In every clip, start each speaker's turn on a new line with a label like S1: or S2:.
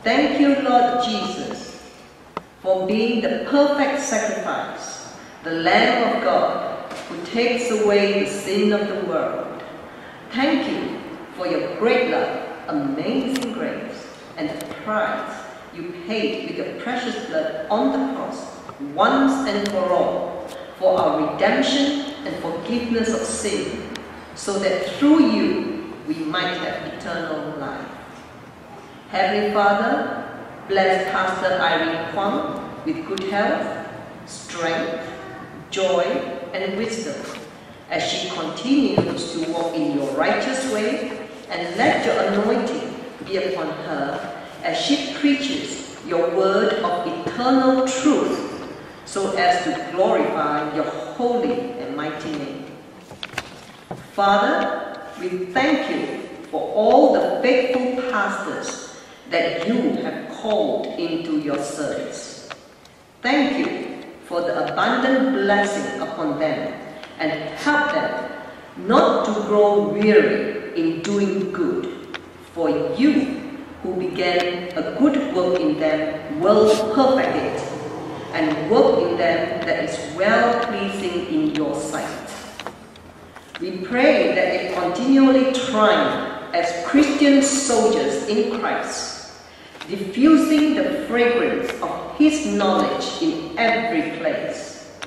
S1: Thank you, Lord Jesus, for being the perfect sacrifice, the Lamb of God who takes away the sin of the world. Thank you for your great love, amazing grace, and the price you paid with your precious blood on the cross once and for all for our redemption and forgiveness of sin, so that through you we might have eternal life. Heavenly Father, bless Pastor Irene Huang with good health, strength, joy, and wisdom as she continues to walk in your righteous way, and let your anointing be upon her as she preaches your word of eternal truth, so as to glorify your holy and mighty name. Father, we thank you for all the faithful pastors that you have called into your service. Thank you for the abundant blessing upon them, and help them not to grow weary in doing good, for you who began a good work in them will perfect it, and work in them that is well-pleasing in your sight. We pray that they continually triumph as Christian soldiers in Christ, diffusing the fragrance of His knowledge in every place.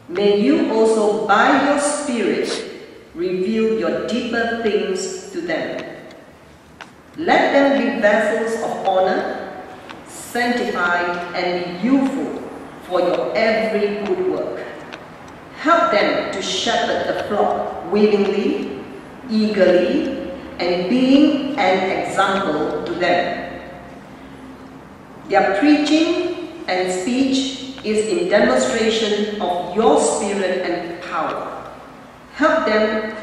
S1: May you also, by your Spirit, reveal your deeper things to them. Let them be vessels of honor, sanctified and useful for your every good work. Help them to shepherd the flock willingly, eagerly, and being an example to them. Their preaching and speech is in demonstration of your Spirit and power. Help them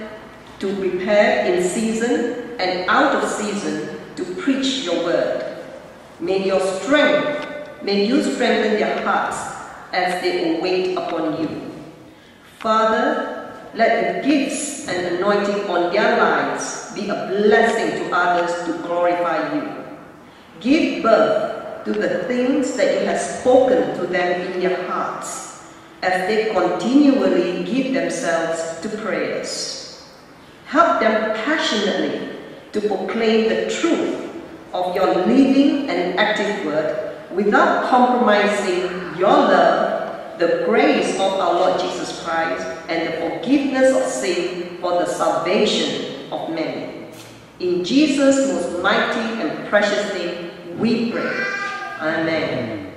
S1: to prepare in season and out of season to preach your word. May you strengthen their hearts as they await upon you. Father, let the gifts and anointing on their lives be a blessing to others to glorify you. Give birth to the things that you have spoken to them in their hearts as they continually give themselves to prayers. Help them passionately to proclaim the truth of your living and active word without compromising your love, the grace of our Lord Jesus Christ, and the forgiveness of sin for the salvation of many. In Jesus' most mighty and precious name we pray. Amen.